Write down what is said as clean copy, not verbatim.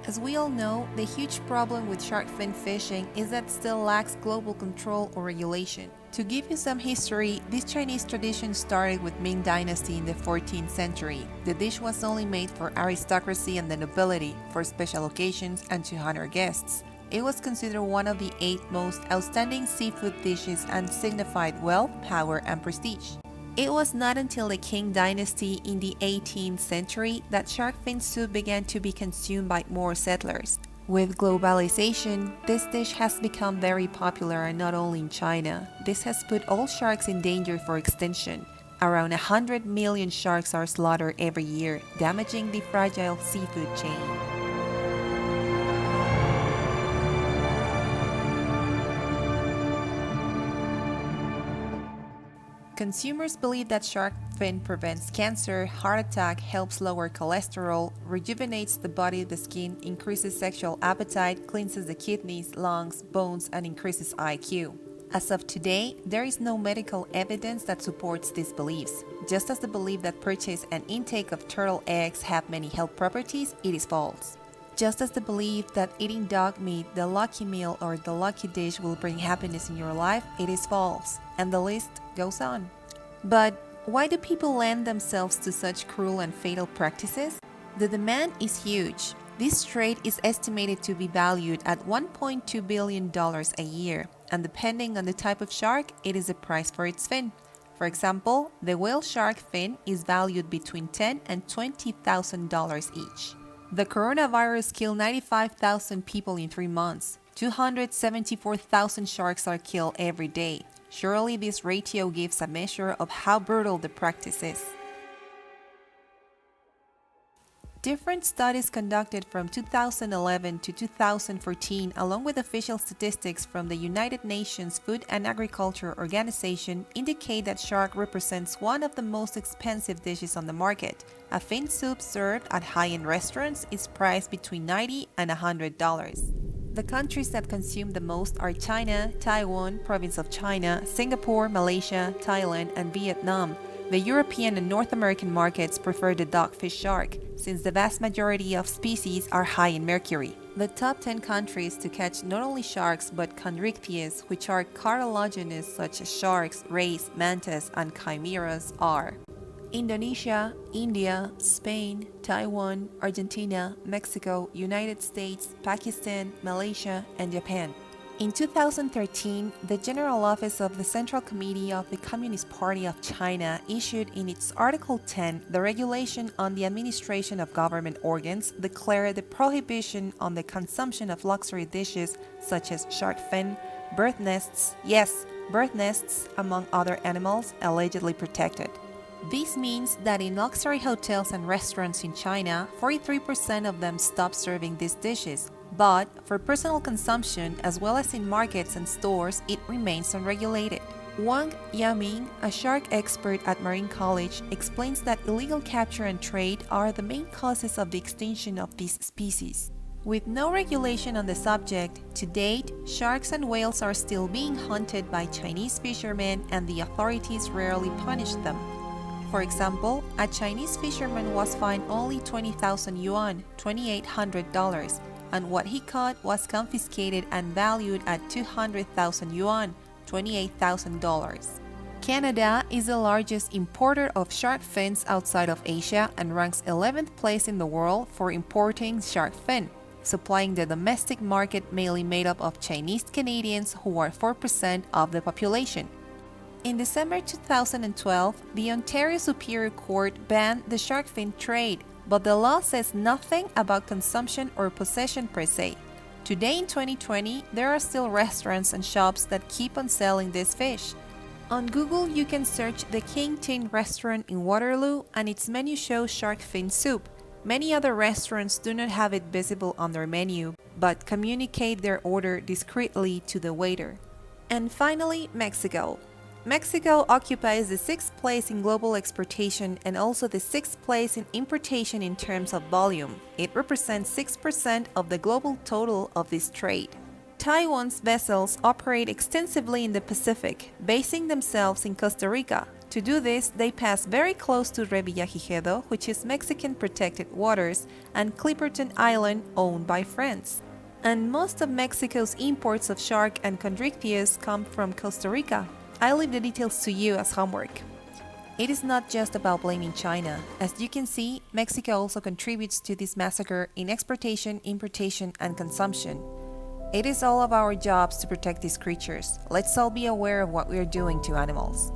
As we all know, the huge problem with shark fin fishing is that it still lacks global control or regulation. To give you some history, this Chinese tradition started with Ming Dynasty in the 14th century. The dish was only made for aristocracy and the nobility, for special occasions, and to honor guests. It was considered one of the 8 most outstanding seafood dishes and signified wealth, power, and prestige. It was not until the Qing dynasty in the 18th century that shark fin soup began to be consumed by more settlers. With globalization, this dish has become very popular and not only in China. This has put all sharks in danger for extinction. Around 100 million sharks are slaughtered every year, damaging the fragile seafood chain. Consumers believe that shark fin prevents cancer, heart attack, helps lower cholesterol, rejuvenates the body, the skin, increases sexual appetite, cleanses the kidneys, lungs, bones, and increases IQ. As of today, there is no medical evidence that supports these beliefs. Just as the belief that purchase and intake of turtle eggs have many health properties, it is false. Just as the belief that eating dog meat, the lucky meal, or the lucky dish will bring happiness in your life, it is false. And the list goes on. But why do people lend themselves to such cruel and fatal practices? The demand is huge. This trade is estimated to be valued at $1.2 billion a year, and depending on the type of shark, it is the price for its fin. For example, the whale shark fin is valued between $10,000 and $20,000 each. The coronavirus killed 95,000 people in 3 months. 274,000 sharks are killed every day. Surely this ratio gives a measure of how brutal the practice is. Different studies conducted from 2011 to 2014, along with official statistics from the United Nations Food and Agriculture Organization, indicate that shark represents one of the most expensive dishes on the market. A fin soup served at high-end restaurants is priced between $90 and $100. The countries that consume the most are China, Taiwan, Province of China, Singapore, Malaysia, Thailand, and Vietnam. The European and North American markets prefer the dogfish shark, since the vast majority of species are high in mercury. The top 10 countries to catch not only sharks but chondrichthyes, which are cartilaginous such as sharks, rays, mantas, and chimeras, are Indonesia, India, Spain, Taiwan, Argentina, Mexico, United States, Pakistan, Malaysia, and Japan. In 2013, the General Office of the Central Committee of the Communist Party of China issued in its Article 10 the regulation on the administration of government organs, declared the prohibition on the consumption of luxury dishes such as shark fin, bird nests, yes, bird nests, among other animals allegedly protected. This means that in luxury hotels and restaurants in China, 43% of them stop serving these dishes. But for personal consumption, as well as in markets and stores, it remains unregulated. Wang Yaming, a shark expert at Marine College, explains that illegal capture and trade are the main causes of the extinction of these species. With no regulation on the subject, to date, sharks and whales are still being hunted by Chinese fishermen and the authorities rarely punish them. For example, a Chinese fisherman was fined only 20,000 yuan, $2,800, and what he caught was confiscated and valued at 200,000 yuan, $28,000. Canada is the largest importer of shark fins outside of Asia and ranks 11th place in the world for importing shark fin, supplying the domestic market mainly made up of Chinese Canadians who are 4% of the population. In December 2012, the Ontario Superior Court banned the shark fin trade, but the law says nothing about consumption or possession per se. Today in 2020, there are still restaurants and shops that keep on selling this fish. On Google, you can search the King Tin restaurant in Waterloo and its menu shows shark fin soup. Many other restaurants do not have it visible on their menu, but communicate their order discreetly to the waiter. And finally, Mexico. Mexico occupies the 6th place in global exportation and also the 6th place in importation in terms of volume. It represents 6% of the global total of this trade. Taiwan's vessels operate extensively in the Pacific, basing themselves in Costa Rica. To do this, they pass very close to Revillagigedo, which is Mexican protected waters, and Clipperton Island, owned by France. And most of Mexico's imports of shark and chondrichthyes come from Costa Rica. I leave the details to you as homework. It is not just about blaming China. As you can see, Mexico also contributes to this massacre in exportation, importation, and consumption. It is all of our jobs to protect these creatures. Let's all be aware of what we are doing to animals.